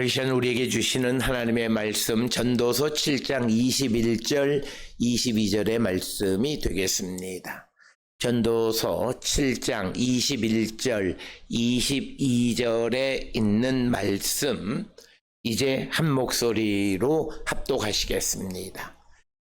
오늘 이 시간 우리에게 주시는 하나님의 말씀 전도서 7장 21절 22절의 말씀이 되겠습니다. 전도서 7장 21절 22절에 있는 말씀 이제 한 목소리로 합독하시겠습니다.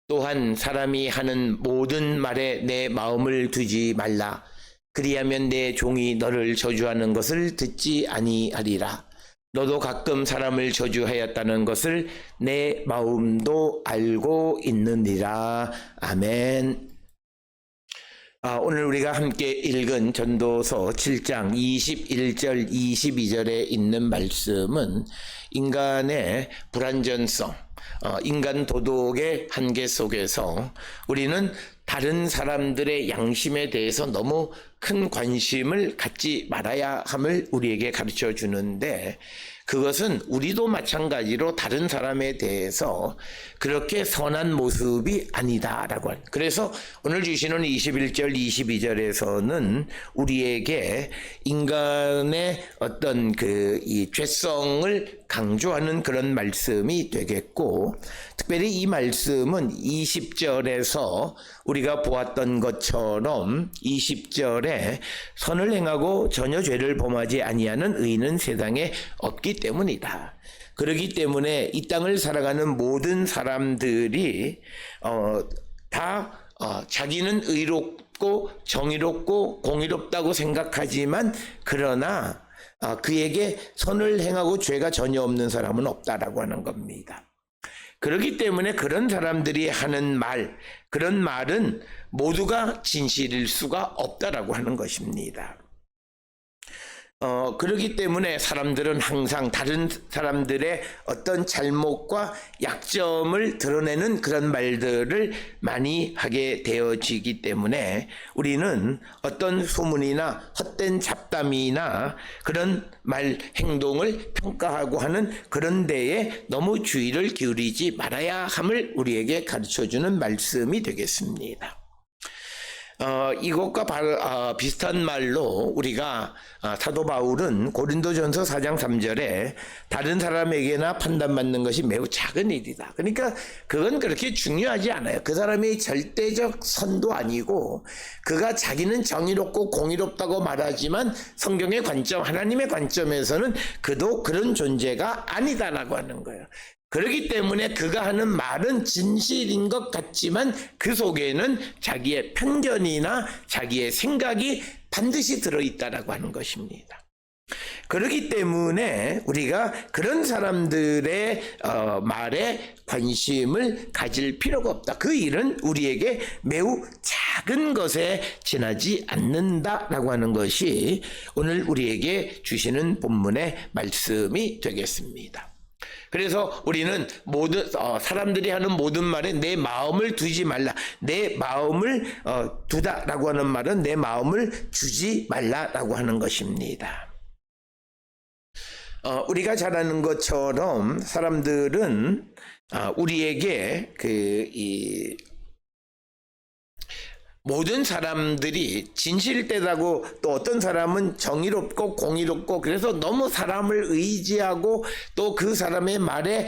또한 사람이 하는 모든 말에 내 마음을 두지 말라. 그리하면 내 종이 너를 저주하는 것을 듣지 아니하리라. 너도 가끔 사람을 저주하였다는 것을 내 마음도 알고 있느니라. 아멘. 오늘 우리가 함께 읽은 전도서 7장 21절 22절에 있는 말씀은 인간의 불완전성, 인간 도덕의 한계 속에서 우리는 다른 사람들의 양심에 대해서 너무 큰 관심을 갖지 말아야 함을 우리에게 가르쳐 주는데, 그것은 우리도 마찬가지로 다른 사람에 대해서 그렇게 선한 모습이 아니다라고 하는. 그래서 오늘 주시는 21절 22절에서는 우리에게 인간의 어떤 이 죄성을 강조하는 그런 말씀이 되겠고, 특별히 이 말씀은 20절에서 우리가 보았던 것처럼 20절에 선을 행하고 전혀 죄를 범하지 아니하는 의인은 세상에 없기 때문이다. 그렇기 때문에 이 땅을 살아가는 모든 사람들이 다 자기는 의롭고 정의롭고 공의롭다고 생각하지만, 그러나 그에게 선을 행하고 죄가 전혀 없는 사람은 없다라고 하는 겁니다. 그렇기 때문에 그런 사람들이 하는 말, 그런 말은 모두가 진실일 수가 없다라고 하는 것입니다. 그렇기 때문에 사람들은 항상 다른 사람들의 어떤 잘못과 약점을 드러내는 그런 말들을 많이 하게 되어지기 때문에 우리는 어떤 소문이나 헛된 잡담이나 그런 말, 행동을 평가하고 하는 그런 데에 너무 주의를 기울이지 말아야 함을 우리에게 가르쳐주는 말씀이 되겠습니다. 이것과 비슷한 말로 우리가 사도 바울은 고린도전서 4장 3절에 다른 사람에게나 판단받는 것이 매우 작은 일이다. 그러니까 그건 그렇게 중요하지 않아요. 그 사람의 절대적 선도 아니고, 그가 자기는 정의롭고 공의롭다고 말하지만 성경의 관점, 하나님의 관점에서는 그도 그런 존재가 아니다라고 하는 거예요. 그렇기 때문에 그가 하는 말은 진실인 것 같지만 그 속에는 자기의 편견이나 자기의 생각이 반드시 들어있다라고 하는 것입니다. 그렇기 때문에 우리가 그런 사람들의 말에 관심을 가질 필요가 없다. 그 일은 우리에게 매우 작은 것에 지나지 않는다라고 하는 것이 오늘 우리에게 주시는 본문의 말씀이 되겠습니다. 그래서 우리는 모든 사람들이 하는 모든 말에 내 마음을 두지 말라. 내 마음을 두다라고 하는 말은 내 마음을 주지 말라라고 하는 것입니다. 우리가 잘 아는 것처럼 사람들은 우리에게 모든 사람들이 진실되다고, 또 어떤 사람은 정의롭고 공의롭고, 그래서 너무 사람을 의지하고 또 그 사람의 말에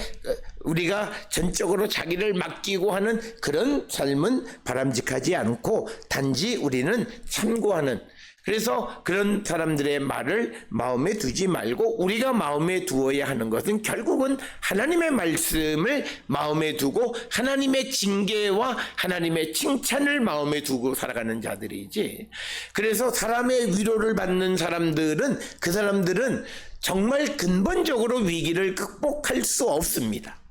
우리가 전적으로 자기를 맡기고 하는 그런 삶은 바람직하지 않고, 단지 우리는 참고하는, 그래서 그런 사람들의 말을 마음에 두지 말고 우리가 마음에 두어야 하는 것은 결국은 하나님의 말씀을 마음에 두고 하나님의 징계와 하나님의 칭찬을 마음에 두고 살아가는 자들이지. 그래서 사람의 위로를 받는 사람들은, 그 사람들은 정말 근본적으로 위기를 극복할 수 없습니다.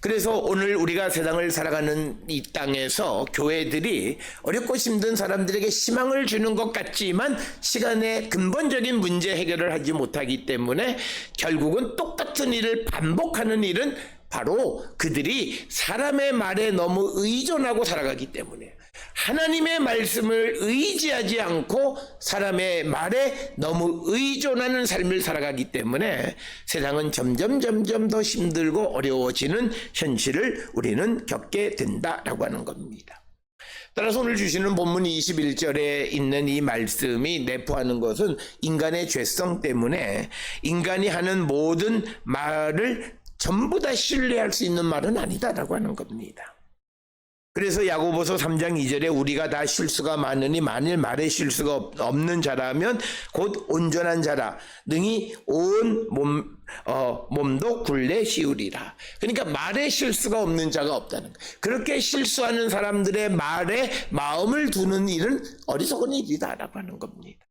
그래서 오늘 우리가 세상을 살아가는 이 땅에서 교회들이 어렵고 힘든 사람들에게 희망을 주는 것 같지만 시간의 근본적인 문제 해결을 하지 못하기 때문에 결국은 똑같은 일을 반복하는 일은 바로 그들이 사람의 말에 너무 의존하고 살아가기 때문에, 하나님의 말씀을 의지하지 않고 사람의 말에 너무 의존하는 삶을 살아가기 때문에 세상은 점점 더 힘들고 어려워지는 현실을 우리는 겪게 된다라고 하는 겁니다. 따라서 오늘 주시는 본문 21절에 있는 이 말씀이 내포하는 것은 인간의 죄성 때문에 인간이 하는 모든 말을 전부 다 신뢰할 수 있는 말은 아니다라고 하는 겁니다. 그래서 야고보서 3장 2절에 우리가 다 실수가 많으니 만일 말에 실수가 없는 자라면 곧 온전한 자라 능히 온 몸도 굴레 씌우리라. 그러니까 말에 실수가 없는 자가 없다는 거예요. 그렇게 실수하는 사람들의 말에 마음을 두는 일은 어리석은 일이다라고 하는 겁니다.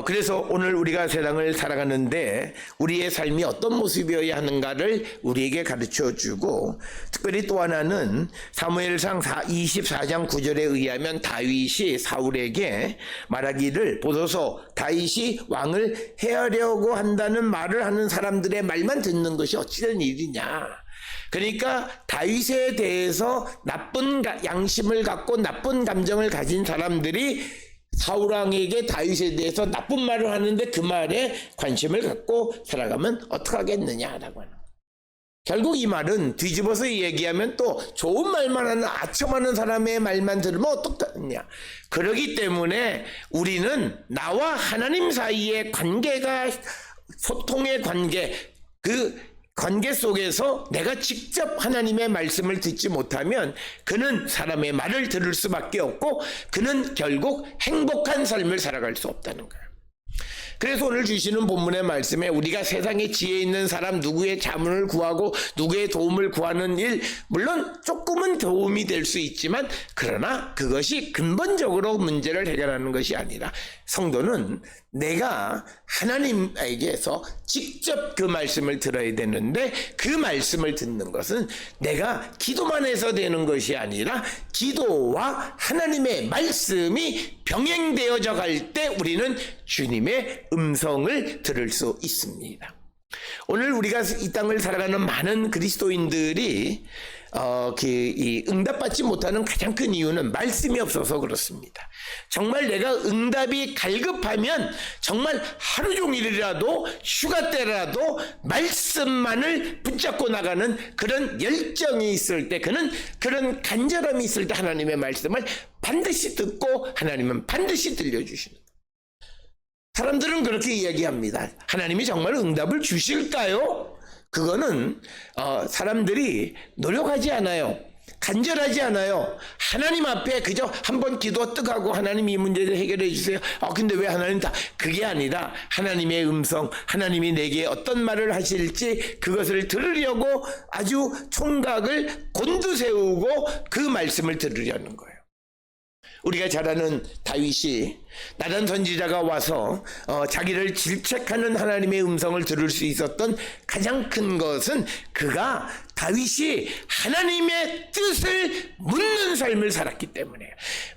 그래서 오늘 우리가 세상을 살아가는데 우리의 삶이 어떤 모습이어야 하는가를 우리에게 가르쳐주고, 특별히 또 하나는 사무엘상 24장 9절에 의하면 다윗이 사울에게 말하기를 보소서 다윗이 왕을 해하려고 한다는 말을 하는 사람들의 말만 듣는 것이 어찌된 일이냐. 그러니까 다윗에 대해서 나쁜 양심을 갖고 나쁜 감정을 가진 사람들이 사울왕에게 다윗에 대해서 나쁜 말을 하는데 그 말에 관심을 갖고 살아가면 어떡하겠느냐라고 하는. 결국 이 말은 뒤집어서 얘기하면 또 좋은 말만 하는 아첨하는 사람의 말만 들으면 어떡하느냐. 그러기 때문에 우리는 나와 하나님 사이의 관계가, 소통의 관계, 그 관계 속에서 내가 직접 하나님의 말씀을 듣지 못하면 그는 사람의 말을 들을 수밖에 없고 그는 결국 행복한 삶을 살아갈 수 없다는 거예요. 그래서 오늘 주시는 본문의 말씀에 우리가 세상에 지혜 있는 사람 누구의 자문을 구하고 누구의 도움을 구하는 일, 물론 조금은 도움이 될 수 있지만 그러나 그것이 근본적으로 문제를 해결하는 것이 아니라 성도는 내가 하나님에게서 직접 그 말씀을 들어야 되는데 그 말씀을 듣는 것은 내가 기도만 해서 되는 것이 아니라 기도와 하나님의 말씀이 병행되어져 갈 때 우리는 주님의 음성을 들을 수 있습니다. 오늘 우리가 이 땅을 살아가는 많은 그리스도인들이 이 응답받지 못하는 가장 큰 이유는 말씀이 없어서 그렇습니다. 정말 내가 응답이 갈급하면 정말 하루 종일이라도 휴가 때라도 말씀만을 붙잡고 나가는 그런 열정이 있을 때, 그런 간절함이 있을 때 하나님의 말씀을 반드시 듣고 하나님은 반드시 들려주시는 거예요. 사람들은 그렇게 이야기합니다. 하나님이 정말 응답을 주실까요? 그거는 사람들이 노력하지 않아요. 간절하지 않아요. 하나님 앞에 그저 한번 기도 뜨가고 하나님 이 문제를 해결해 주세요. 근데 왜 하나님 다 그게 아니라 하나님의 음성, 하나님이 내게 어떤 말을 하실지 그것을 들으려고 아주 총각을 곤두세우고 그 말씀을 들으려는 거예요. 우리가 잘 아는 다윗이 나단 선지자가 와서 자기를 질책하는 하나님의 음성을 들을 수 있었던 가장 큰 것은 그가 다윗이 하나님의 뜻을 묻는 삶을 살았기 때문에,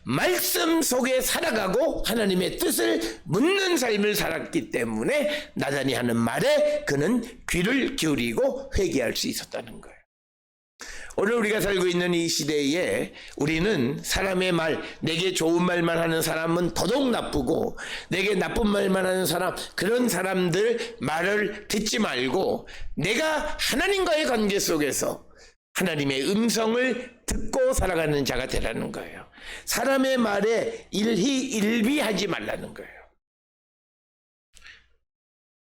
말씀 속에 살아가고 하나님의 뜻을 묻는 삶을 살았기 때문에 나단이 하는 말에 그는 귀를 기울이고 회개할 수 있었다는 거예요. 오늘 우리가 살고 있는 이 시대에 우리는 사람의 말, 내게 좋은 말만 하는 사람은 더더욱 나쁘고 내게 나쁜 말만 하는 사람, 그런 사람들 말을 듣지 말고 내가 하나님과의 관계 속에서 하나님의 음성을 듣고 살아가는 자가 되라는 거예요. 사람의 말에 일비하지 말라는 거예요.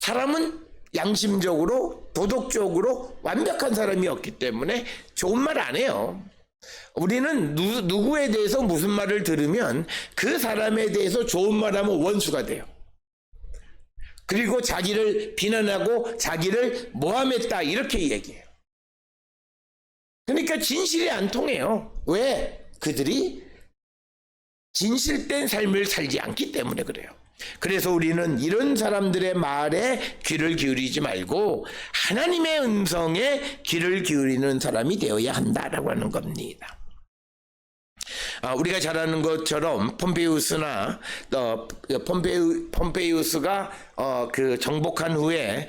사람은 양심적으로 도덕적으로 완벽한 사람이 없기 때문에 좋은 말 안 해요. 우리는 누구에 대해서 무슨 말을 들으면 그 사람에 대해서 좋은 말하면 원수가 돼요. 그리고 자기를 비난하고 자기를 모함했다 이렇게 얘기해요. 그러니까 진실이 안 통해요. 왜? 그들이 진실된 삶을 살지 않기 때문에 그래요. 그래서 우리는 이런 사람들의 말에 귀를 기울이지 말고 하나님의 음성에 귀를 기울이는 사람이 되어야 한다라고 하는 겁니다. 우리가 잘 아는 것처럼 폼페이우스나 폼페이우스가 그 정복한 후에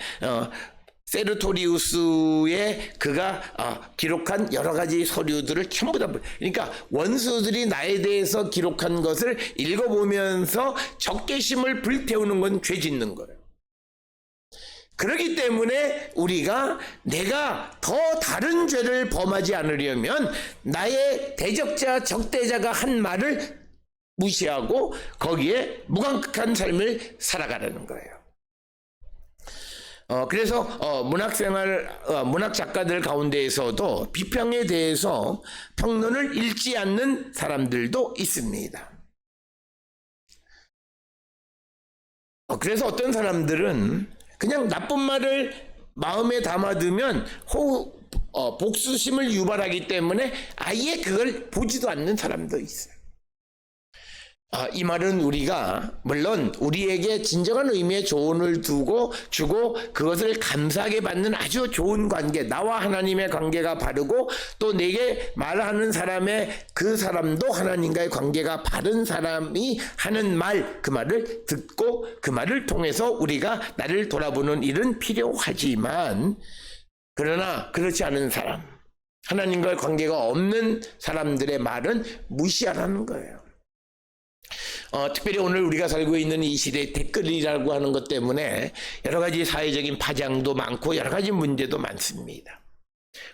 세르토리우스의 그가 기록한 여러 가지 서류들을 전부 다, 그러니까 원수들이 나에 대해서 기록한 것을 읽어보면서 적개심을 불태우는 건 죄 짓는 거예요. 그렇기 때문에 우리가 내가 더 다른 죄를 범하지 않으려면 나의 대적자, 적대자가 한 말을 무시하고 거기에 무감각한 삶을 살아가라는 거예요. 그래서 문학 작가들 가운데에서도 비평에 대해서 평론을 읽지 않는 사람들도 있습니다. 그래서 어떤 사람들은 그냥 나쁜 말을 마음에 담아두면 복수심을 유발하기 때문에 아예 그걸 보지도 않는 사람도 있어요. 이 말은 우리가 물론 우리에게 진정한 의미의 조언을 주고 그것을 감사하게 받는 아주 좋은 관계, 나와 하나님의 관계가 바르고 또 내게 말하는 그 사람도 하나님과의 관계가 바른 사람이 하는 말, 그 말을 듣고 그 말을 통해서 우리가 나를 돌아보는 일은 필요하지만, 그러나 그렇지 않은 사람, 하나님과의 관계가 없는 사람들의 말은 무시하라는 거예요. 특별히 오늘 우리가 살고 있는 이 시대에 댓글이라고 하는 것 때문에 여러 가지 사회적인 파장도 많고 여러 가지 문제도 많습니다.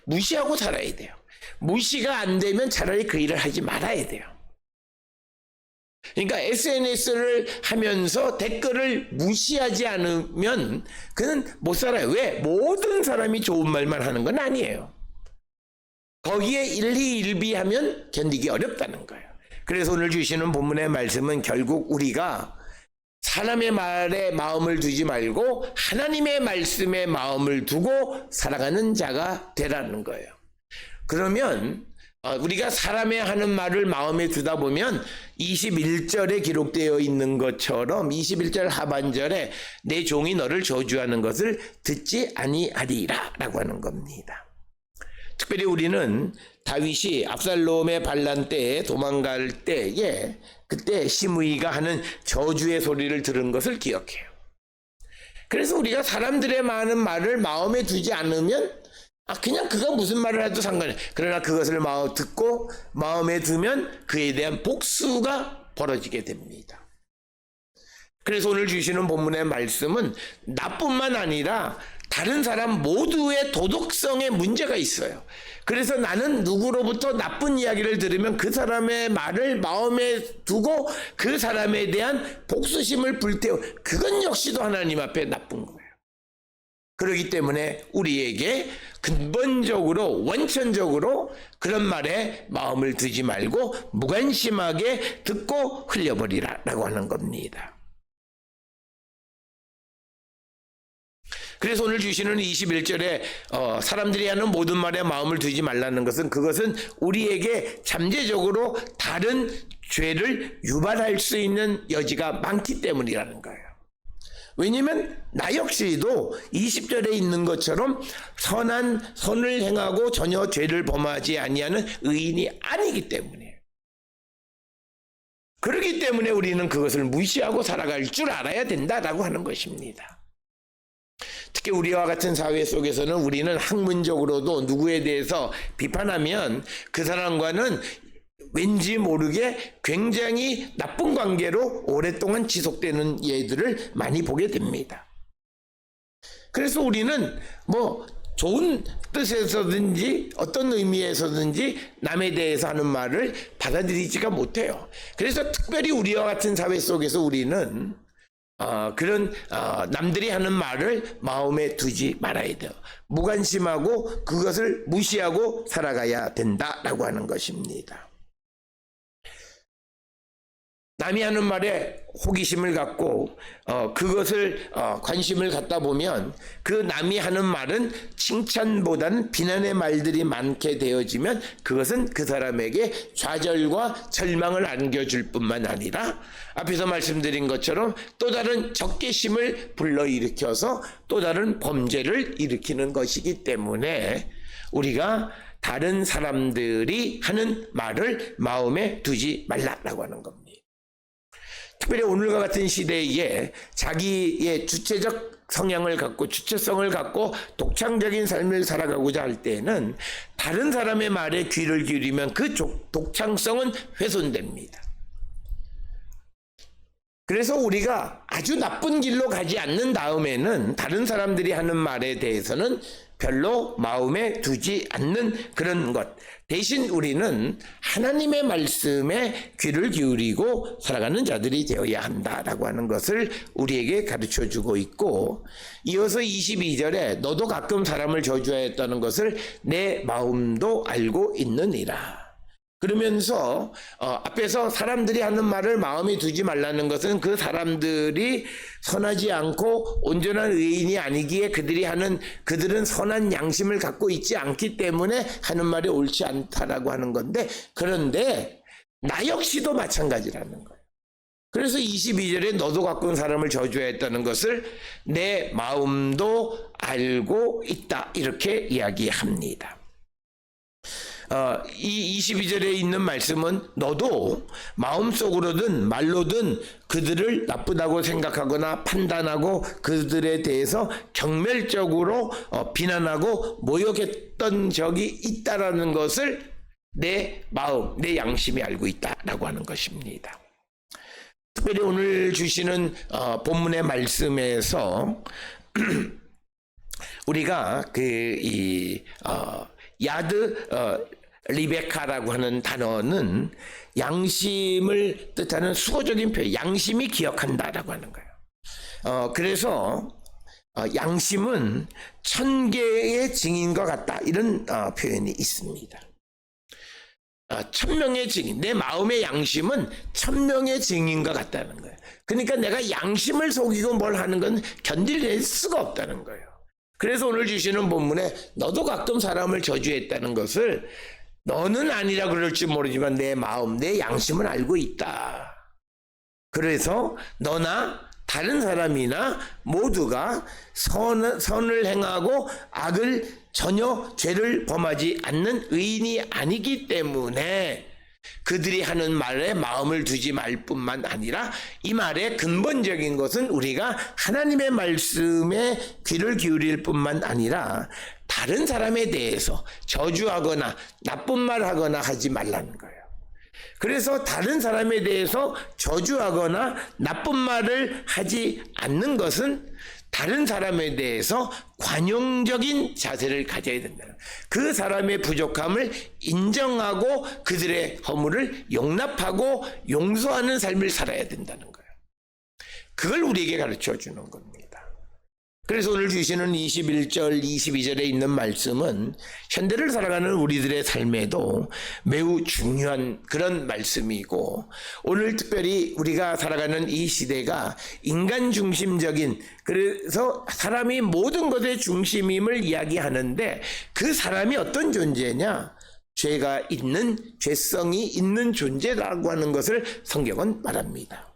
무시하고 살아야 돼요. 무시가 안 되면 차라리 그 일을 하지 말아야 돼요. 그러니까 SNS를 하면서 댓글을 무시하지 않으면 그는 못 살아요. 왜? 모든 사람이 좋은 말만 하는 건 아니에요. 거기에 일희일비하면 견디기 어렵다는 거예요. 그래서 오늘 주시는 본문의 말씀은 결국 우리가 사람의 말에 마음을 두지 말고 하나님의 말씀에 마음을 두고 살아가는 자가 되라는 거예요. 그러면 우리가 사람의 하는 말을 마음에 두다 보면 21절에 기록되어 있는 것처럼 21절 하반절에 내 종이 너를 저주하는 것을 듣지 아니하리라 라고 하는 겁니다. 특별히 우리는 다윗이 압살롬의 반란 때에 도망갈 때에 그때 시므이가 하는 저주의 소리를 들은 것을 기억해요. 그래서 우리가 사람들의 많은 말을 마음에 두지 않으면 그냥 그가 무슨 말을 해도 상관없어요. 그러나 그것을 듣고 마음에 두면 그에 대한 복수가 벌어지게 됩니다. 그래서 오늘 주시는 본문의 말씀은 나뿐만 아니라 다른 사람 모두의 도덕성에 문제가 있어요. 그래서 나는 누구로부터 나쁜 이야기를 들으면 그 사람의 말을 마음에 두고 그 사람에 대한 복수심을 불태워, 그건 역시도 하나님 앞에 나쁜 거예요. 그렇기 때문에 우리에게 근본적으로 원천적으로 그런 말에 마음을 두지 말고 무관심하게 듣고 흘려버리라라고 하는 겁니다. 그래서 오늘 주시는 21절에 사람들이 하는 모든 말에 마음을 두지 말라는 것은, 그것은 우리에게 잠재적으로 다른 죄를 유발할 수 있는 여지가 많기 때문이라는 거예요. 왜냐하면 나 역시도 20절에 있는 것처럼 선을 행하고 전혀 죄를 범하지 아니하는 의인이 아니기 때문이에요. 그렇기 때문에 우리는 그것을 무시하고 살아갈 줄 알아야 된다라고 하는 것입니다. 특히 우리와 같은 사회 속에서는 우리는 학문적으로도 누구에 대해서 비판하면 그 사람과는 왠지 모르게 굉장히 나쁜 관계로 오랫동안 지속되는 예들을 많이 보게 됩니다. 그래서 우리는 좋은 뜻에서든지 어떤 의미에서든지 남에 대해서 하는 말을 받아들이지가 못해요. 그래서 특별히 우리와 같은 사회 속에서 우리는 그런 남들이 하는 말을 마음에 두지 말아야 돼요. 무관심하고 그것을 무시하고 살아가야 된다라고 하는 것입니다. 남이 하는 말에 호기심을 갖고 그것을 관심을 갖다 보면 그 남이 하는 말은 칭찬보다는 비난의 말들이 많게 되어지면 그것은 그 사람에게 좌절과 절망을 안겨줄 뿐만 아니라 앞에서 말씀드린 것처럼 또 다른 적개심을 불러일으켜서 또 다른 범죄를 일으키는 것이기 때문에 우리가 다른 사람들이 하는 말을 마음에 두지 말라라고 하는 겁니다. 특별히 오늘과 같은 시대에 자기의 주체적 성향을 갖고 주체성을 갖고 독창적인 삶을 살아가고자 할 때에는 다른 사람의 말에 귀를 기울이면 그 독창성은 훼손됩니다. 그래서 우리가 아주 나쁜 길로 가지 않는 다음에는 다른 사람들이 하는 말에 대해서는 별로 마음에 두지 않는 그런 것. 대신 우리는 하나님의 말씀에 귀를 기울이고 살아가는 자들이 되어야 한다라고 하는 것을 우리에게 가르쳐 주고 있고, 이어서 22절에 너도 가끔 사람을 저주하였다는 것을 내 마음도 알고 있느니라. 그러면서 앞에서 사람들이 하는 말을 마음에 두지 말라는 것은 그 사람들이 선하지 않고 온전한 의인이 아니기에 그들은 선한 양심을 갖고 있지 않기 때문에 하는 말이 옳지 않다라고 하는 건데, 그런데 나 역시도 마찬가지라는 거예요. 그래서 22절에 너도 가끔 사람을 저주했다는 것을 내 마음도 알고 있다, 이렇게 이야기합니다. 이 22절에 있는 말씀은 너도 마음속으로든 말로든 그들을 나쁘다고 생각하거나 판단하고 그들에 대해서 경멸적으로 비난하고 모욕했던 적이 있다라는 것을 내 마음, 내 양심이 알고 있다라고 하는 것입니다. 특별히 오늘 주시는 본문의 말씀에서 우리가 야드 리베카라고 하는 단어는 양심을 뜻하는 수거적인 표현, 양심이 기억한다라고 하는 거예요. 그래서 양심은 1000개의 증인과 같다, 이런 표현이 있습니다. 1000명의 증인, 내 마음의 양심은 1000명의 증인과 같다는 거예요. 그러니까 내가 양심을 속이고 뭘 하는 건 견딜 수가 없다는 거예요. 그래서 오늘 주시는 본문에 너도 가끔 사람을 저주했다는 것을 너는 아니라 그럴지 모르지만 내 마음, 내 양심은 알고 있다. 그래서 너나 다른 사람이나 모두가 선을 행하고 전혀 죄를 범하지 않는 의인이 아니기 때문에 그들이 하는 말에 마음을 두지 말 뿐만 아니라, 이 말의 근본적인 것은 우리가 하나님의 말씀에 귀를 기울일 뿐만 아니라 다른 사람에 대해서 저주하거나 나쁜 말 하거나 하지 말라는 거예요. 그래서 다른 사람에 대해서 저주하거나 나쁜 말을 하지 않는 것은 다른 사람에 대해서 관용적인 자세를 가져야 된다. 그 사람의 부족함을 인정하고 그들의 허물을 용납하고 용서하는 삶을 살아야 된다는 거예요. 그걸 우리에게 가르쳐 주는 겁니다. 그래서 오늘 주시는 21절, 22절에 있는 말씀은 현대를 살아가는 우리들의 삶에도 매우 중요한 그런 말씀이고, 오늘 특별히 우리가 살아가는 이 시대가 인간 중심적인, 그래서 사람이 모든 것의 중심임을 이야기하는데, 그 사람이 어떤 존재냐? 죄가 있는, 죄성이 있는 존재라고 하는 것을 성경은 말합니다.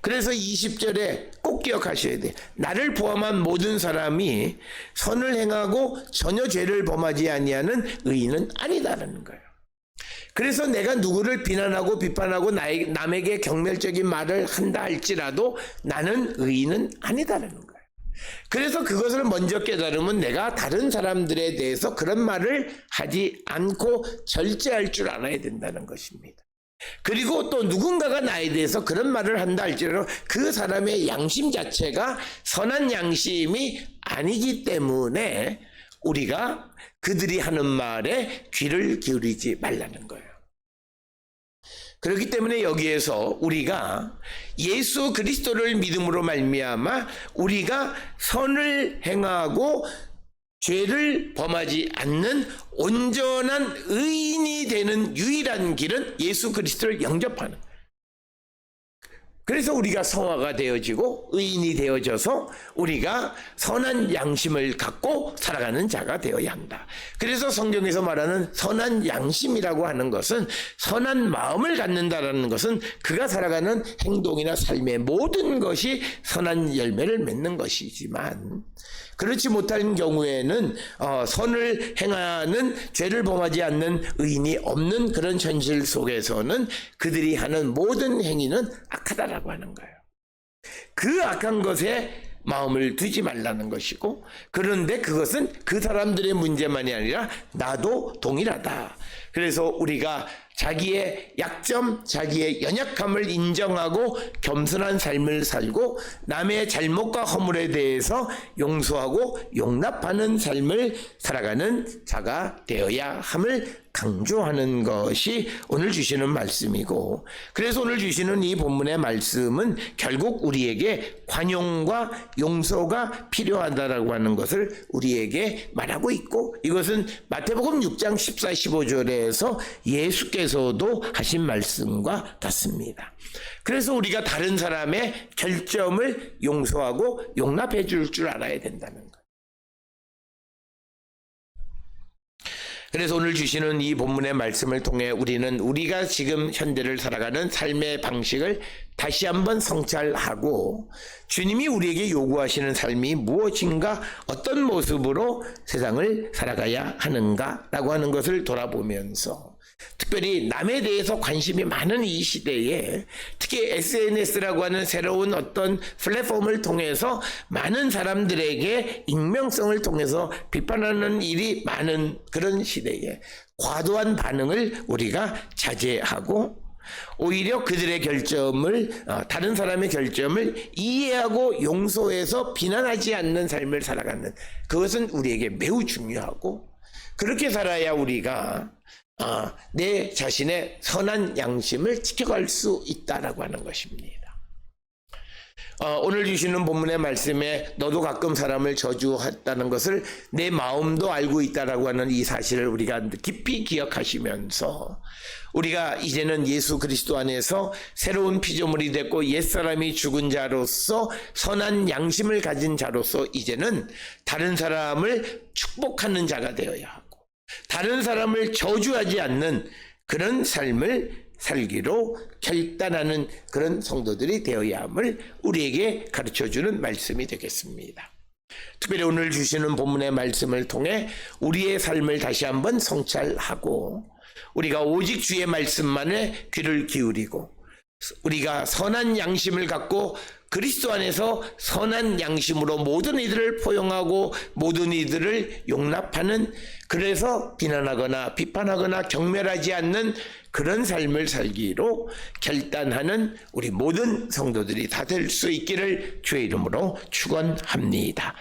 그래서 20절에 꼭 기억하셔야 돼요. 나를 포함한 모든 사람이 선을 행하고 전혀 죄를 범하지 아니하는 의인은 아니다라는 거예요. 그래서 내가 누구를 비난하고 비판하고 남에게 경멸적인 말을 한다 할지라도 나는 의인은 아니다라는 거예요. 그래서 그것을 먼저 깨달으면 내가 다른 사람들에 대해서 그런 말을 하지 않고 절제할 줄 알아야 된다는 것입니다. 그리고 또 누군가가 나에 대해서 그런 말을 한다 할지라도 그 사람의 양심 자체가 선한 양심이 아니기 때문에 우리가 그들이 하는 말에 귀를 기울이지 말라는 거예요. 그렇기 때문에 여기에서 우리가 예수 그리스도를 믿음으로 말미암아 우리가 선을 행하고 죄를 범하지 않는 온전한 의인이 되는 유일한 길은 예수 그리스도를 영접하는 거예요. 그래서 우리가 성화가 되어지고 의인이 되어져서 우리가 선한 양심을 갖고 살아가는 자가 되어야 한다. 그래서 성경에서 말하는 선한 양심이라고 하는 것은 선한 마음을 갖는다라는 것은 그가 살아가는 행동이나 삶의 모든 것이 선한 열매를 맺는 것이지만, 그렇지 못한 경우에는 선을 행하는, 죄를 범하지 않는 의인이 없는 그런 현실 속에서는 그들이 하는 모든 행위는 악하다라고 하는 거예요. 그 악한 것에 마음을 두지 말라는 것이고, 그런데 그것은 그 사람들의 문제만이 아니라 나도 동일하다. 그래서 우리가 자기의 약점, 자기의 연약함을 인정하고 겸손한 삶을 살고 남의 잘못과 허물에 대해서 용서하고 용납하는 삶을 살아가는 자가 되어야 함을 강조하는 것이 오늘 주시는 말씀이고, 그래서 오늘 주시는 이 본문의 말씀은 결국 우리에게 관용과 용서가 필요하다라고 하는 것을 우리에게 말하고 있고, 이것은 마태복음 6장 14, 15절에서 예수께서도 하신 말씀과 같습니다. 그래서 우리가 다른 사람의 결점을 용서하고 용납해 줄 알아야 된다는 것. 그래서 오늘 주시는 이 본문의 말씀을 통해 우리는 우리가 지금 현대를 살아가는 삶의 방식을 다시 한번 성찰하고 주님이 우리에게 요구하시는 삶이 무엇인가, 어떤 모습으로 세상을 살아가야 하는가라고 하는 것을 돌아보면서, 특별히 남에 대해서 관심이 많은 이 시대에 특히 SNS라고 하는 새로운 어떤 플랫폼을 통해서 많은 사람들에게 익명성을 통해서 비판하는 일이 많은 그런 시대에 과도한 반응을 우리가 자제하고 오히려 그들의 결점을, 다른 사람의 결점을 이해하고 용서해서 비난하지 않는 삶을 살아가는, 그것은 우리에게 매우 중요하고, 그렇게 살아야 우리가 내 자신의 선한 양심을 지켜갈 수 있다라고 하는 것입니다. 오늘 주시는 본문의 말씀에 너도 가끔 사람을 저주했다는 것을 내 마음도 알고 있다라고 하는 이 사실을 우리가 깊이 기억하시면서, 우리가 이제는 예수 그리스도 안에서 새로운 피조물이 됐고 옛사람이 죽은 자로서 선한 양심을 가진 자로서 이제는 다른 사람을 축복하는 자가 되어야 하고 다른 사람을 저주하지 않는 그런 삶을 살기로 결단하는 그런 성도들이 되어야 함을 우리에게 가르쳐주는 말씀이 되겠습니다. 특별히 오늘 주시는 본문의 말씀을 통해 우리의 삶을 다시 한번 성찰하고 우리가 오직 주의 말씀만에 귀를 기울이고 우리가 선한 양심을 갖고 그리스도 안에서 선한 양심으로 모든 이들을 포용하고 모든 이들을 용납하는, 그래서 비난하거나 비판하거나 경멸하지 않는 그런 삶을 살기로 결단하는 우리 모든 성도들이 다 될 수 있기를 주의 이름으로 축원합니다.